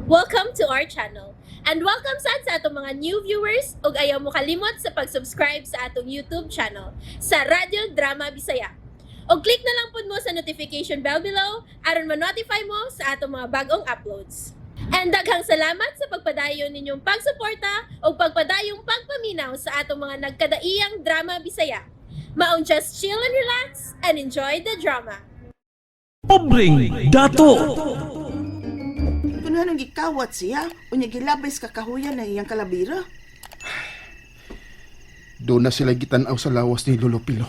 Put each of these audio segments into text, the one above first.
Welcome to our channel. And welcome sa atong mga new viewers ug ayaw mo kalimot sa pag-subscribe sa atong YouTube channel sa Radio Drama Bisaya. O click na lang pud mo sa notification bell below aron ma-notify mo sa atong mga bagong uploads. And daghang salamat sa pagpadayon ninyong pagsuporta o pagpadayong pagpaminaw sa atong mga nagkadaiyang Drama Bisaya. Maong just chill and relax and enjoy the drama. Pobreng dato. Kung anong gikawat siya, unya gilabis kakahuyan na iyang kalabira. Doon na sila gitanaw sa lawas ni Lolo Pilo.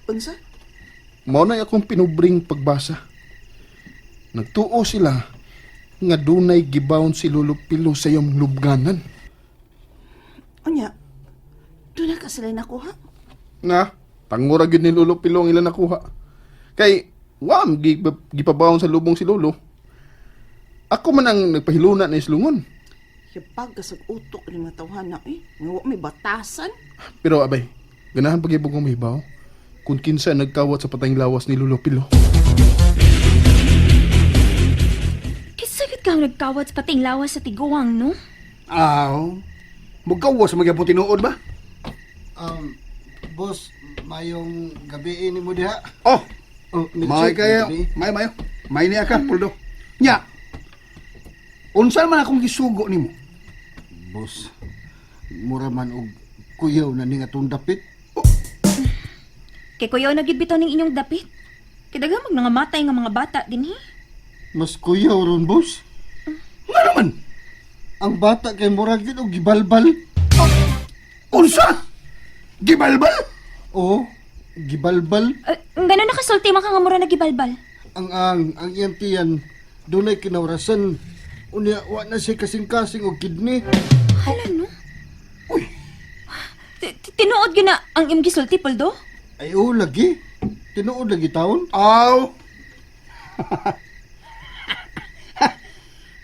Unsa? Mao na akong pinubring pagbasa. Nagtuo sila nga dunay gibawn si Lolo Pilo sa iyong lubganan. Unya, doon na ka sila nakuha? Nga, tangura gyud ni Lolo Pilo ang ilang nakuha. Kay, gipabawon sa lubong si Lolo. Ako man ang nagpahiluna na islungon. Yapag kasag utok ni mga tawhana nga wa may batasan. Pero abay, ganahan pag-ibog kong mahibaw kung kinsa nagkawat sa patayng lawas ni Lolo Pilo. Kisagit ka nagkawat sa pating lawas sa tiguang, no? Aw, mugawas magyapon tinuod ba? Boss, mayong gabi ni mo diha. Oh, medyo may kayo, gabi. may niya ka, Puldo. Nya, unsa man akong gisugo nimo? Boss, mura man og kuyaw na ning atong dapit. Kay kuyaw nagibitaw ning inyong dapit. Kidaga mag nangamatay nga mga bata din, Mas kuyaw ron, boss. Nga naman, Ang bata kay murag gid og gibalbal. unsa? Gibalbal? Oo, gibalbal. Gano'n nakasulti man ka nga mura nagibalbal. Ang iyang tiyan dunay kinawrasan. Unya wa na siya kasing-kasing og kidney. Hala, no? Tinuod gyud na ang imong gisulti, Poldo? Ay oo lagi. Tinuod lagi taon. Aw.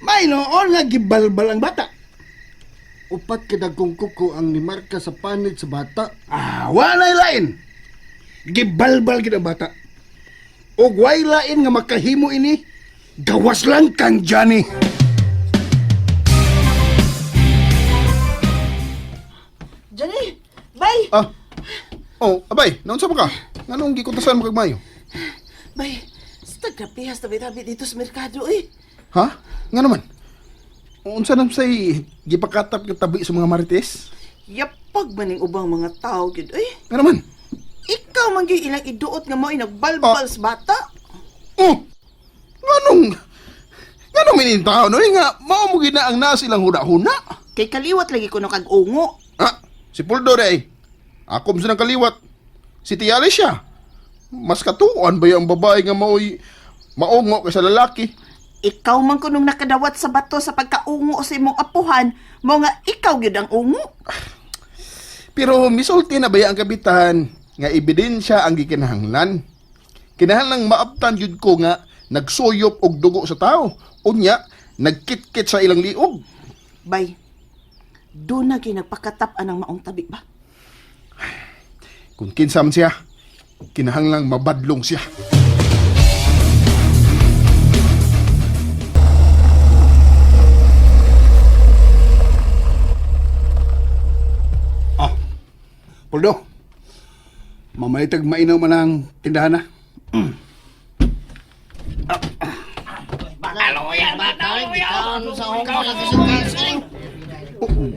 May noon nga gibalbal ang bata. Upat kadagkong kuko ang nimarka sa panit sa bata. Walay lain. Gibalbal gid ang bata. Og way lain nga makahimo ini, gawas lang kang Johnny. Johnny, bay! Abay, naunsa pa ka? Nganong gikuntasan mo kag Mayo? Bay, sa tagrapihas tabi-tabi dito sa merkado eh. Ha? Nga naman? Unsa nam say gipakatap ka tabi sa mga marites? Yapag maning ubang mga tao gid eh. Nga naman? Ikaw man gyud ilang iduot nga mo'y nagbalbal sa bata. Oh! Nganong minintao no? Nga, mao mo gina ang nasilang huna-huna. Kay kaliwat lagi ko no kag ungo. Si Puldo day. Ako sa nang kaliwat. Si Tia Alicia. Mas katuan ba yung babae nga mao'y maungo kaysa lalaki? Ikaw man ko nung nakadawat sa bato sa pagkaungo sa imong apuhan, mo nga ikaw gyud ang ungo. Pero misulti na ba ang kabitan nga ebidensya ang gikinahanglan? Kinahanglang maabtan jud ko nga nagsuyop og dugo sa tao. Unya, nagkitkit sa ilang liog. Bay, doon na ginagpakatap anang maong tabi ba? Kung kinsam siya, kinahanglang mabadlong siya. Puldo, mamaytag mainaw man ang tindahan na.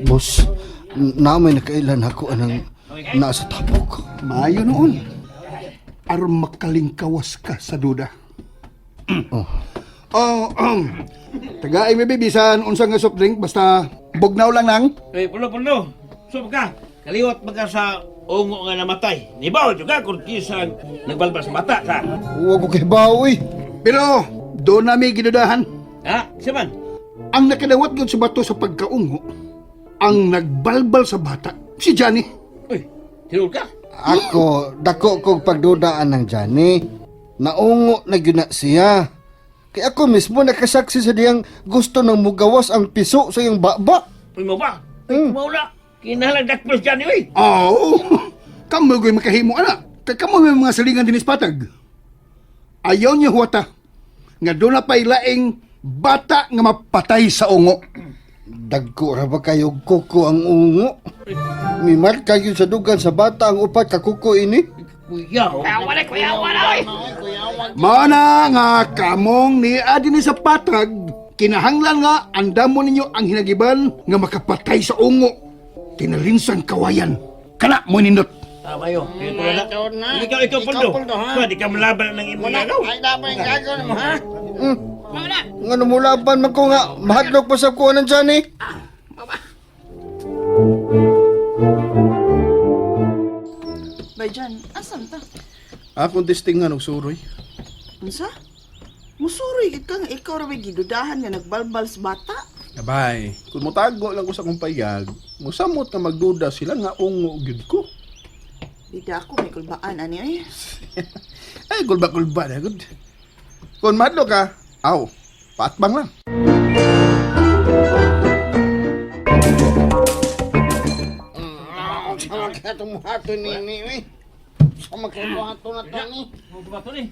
Boss, namay nakailan ako anang nasa tapok. Maayo noon. Aron makalingkawas ka sa duda. Taga ay may bibisan unsang nga soft drink basta bugnaw lang nang. Pulo. So ka, kaliwat magka sa ungo nga namatay. Nibaw juga kung kisang nagbalbal sa mata ka. Huwag ko kay bawi. Pero doon namin ginudahan. Ha? Siman? Ang nakadawat yun sa bato sa pagkaungo, ang nagbalbal sa bata, si Johnny. Uy, tinul ka? Ako, dako kong pagdudaan ng Johnny. Naungo na gyud na siya. Kaya ako mismo nakasaksi sa diyang gusto nang mugawas ang piso sa iyang baba. Uy mo ba? Maula. Kinahalang dakpos dyan uy. Oo, kamu ko'y makahimo anak. Kaya kamu may mga salingan dinis patag. Ayaw niya huwata nga doon na pa'y laing bata nga mapatay sa ungo. Dagko ra ba kayo kuko ang ungo? Mimarka yun sa dugan sa bata ang upat ka kuko ini? Kuya, Mana nga kamong ni adini sa patag, kinahanglan nga andamo ninyo ang hinagiban nga makapatay sa ungo. Tinalinsang kawayan. Kana mo nindot. tama yun. Ikaw, Puldo. Di ka malaban ng imo nagaw. Nga namulaban man ko nga, mahadlok pa sa kuha ng Johnny. Bay dyan, asan ta? Akong testingan og suroy. Unsa? Musuroy gid ka nga ikaw ra may gidudahan nga nagbalbal sa bata. Abay, kung mutago lang ko sa kong payag, musamot na magduda sila nga ungo gyud ko. Bida ako may kulbaan ani ay. Ay, gulba na gud. Kung madlo ka, aw, paatbang lang. Sama kaya tumuhato ni. Sama kaya tumuhato na to ni.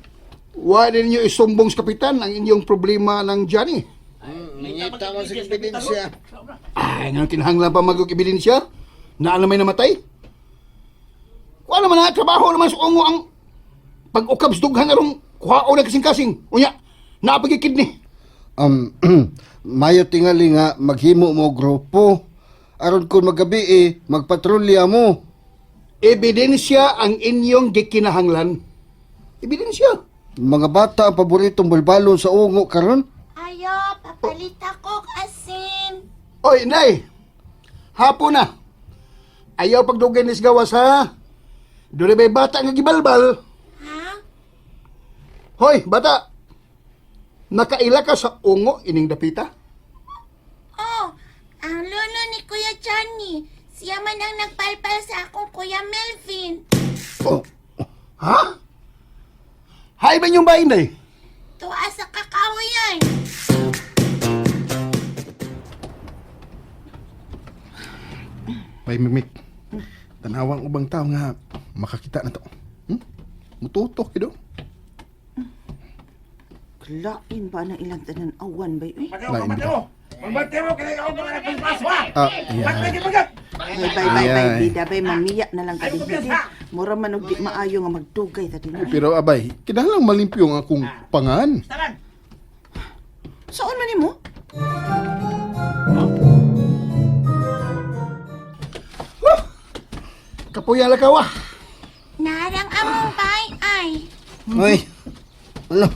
Wa ninyo isumbong sa kapitan ang inyong problema ng Johnny. Nangita mo sa ebidensya. Ay, nga kinahanglan pa mag-ebidensya na alam may namatay. Kung naman na, trabaho naman sa ungo ang pag-ukab sa dughan arong kuhao na kasing-kasing. Unya, napagikid ni. Mayo tingali nga maghimo mo grupo. Aron kung magabi magpatrolya mo. Ebidensya ang inyong gikinahanglan. Ebidensya. Mga bata ang paboritong balbalon sa ungo karon. Ayo, papalit ako asin. Oy, Nay. Hapon na. Ayaw pagdugay ni gawas ha. Doon may bata nga gibalbal. Ha? Hoy, bata. Nakaila ka sa ungo ining dapita? Oh, ang lolo ni Kuya Johnny. Siya man ang nagpalpal sa akong Kuya Melvin. Oh. Ha? Hay ba yung bayin, Nay? Tuwa sa kakawayan. Bay mimik. Tanawang ubang tao nga makakita na to. Mututok kido. Klain ba ng ilang tanan awan bay uy? Lain ba? Magbante mo, kaya ako mga nagpaso ha! Yeah. Bay, bida bay mamiya na lang kadin bidi. Mura man og di maayo nga magdugay ta din. Pero abay, kinahanglang malimpyo ang akong pangan. Saan man nimo? Kapuya lakawa. Narang among bay ay. Ay, ano?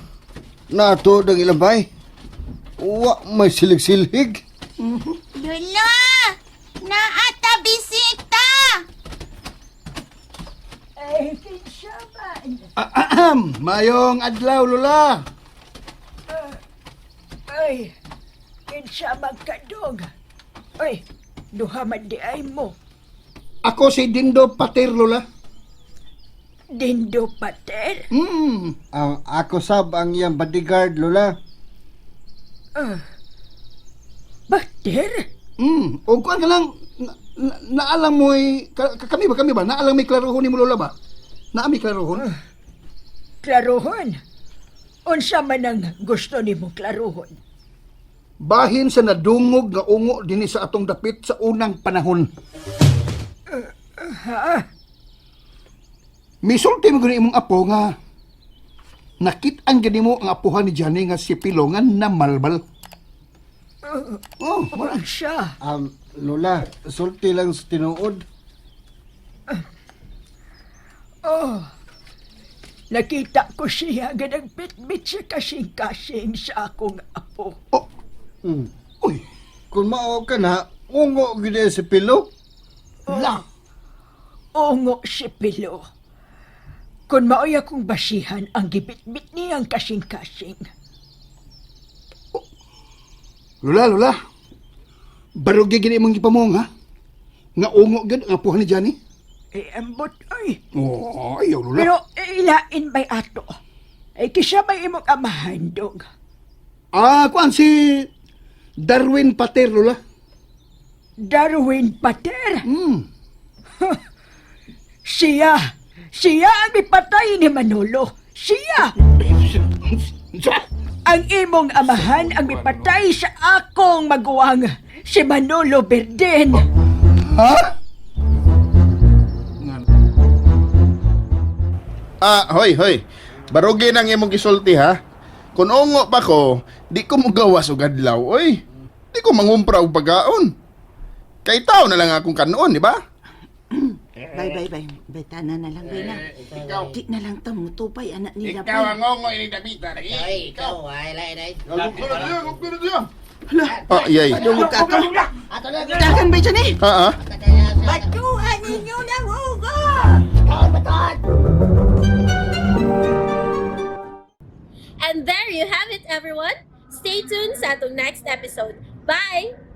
Nato ng ilang bay? Wa, may silig-silig. Lola! Naata bisita! Mayong adlaw, Lola. Ay, kinsa magkadog. Ay, duha man di ay mo. Ako si Dindo Pater, Lola. Dindo Pater. Ako sab ang iyang bodyguard, Lola. Pater? O kuan ka lang, naalam mo kami ba? Naalam may klarohon ni mo, Lola ba? Naami klarohon? Klarohon? Unsa man ang gusto nimo klarohon? Bahin sa nadungog nga ungo dinhi sa atong dapit sa unang panahon. Misulti mo gani imong apo nga nakit-an gani mo ang apuhan ni Johnny nga si Pilongan na malbal. Wala siya. Lola, sulti lang sa tinuod. Nakita ko siya nga nagbitbit sa kasing-kasing sa akong apo. Uy, Kung mao ka na, ungo gid si Pilo. la. Ungo si Pilo. Kung maoy akong basihan ang gibitbit niyang kasing-kasing. Lola. Barog gini imong gipamong ha? Nga ungo gid ang apuhan ni Johnny? Ambot ay. Oh, ayaw, Lola. Pero ilain ba'y ato? Kisa may imong amahan dong. Kuan si Darwin Pater, Lola. Darwin Pater? Siya ang ipatay ni Manolo. Siya! ang imong amahan ang mipatay sa akong maguwang, si Manolo Berden. Ha? Hoy. Barugi nang imong gisulti ha. Kung ungo pa ko, di ko mugawas og adlaw, oy. Di ko mangumpra og pagkaon. Kay tao na lang akong kanon, di ba? Bay. Betana na lang, bay na. Di na lang tamutupay, anak nila, bay. ungo ini Dabita. Ay, ikaw, ay, lay. Yay. Dulog ka ka. Ato na, Dagan, bay, dyan eh. Ha? Batuhan ninyo ng hugo! And there you have it, everyone. Stay tuned sa atong next episode. Bye!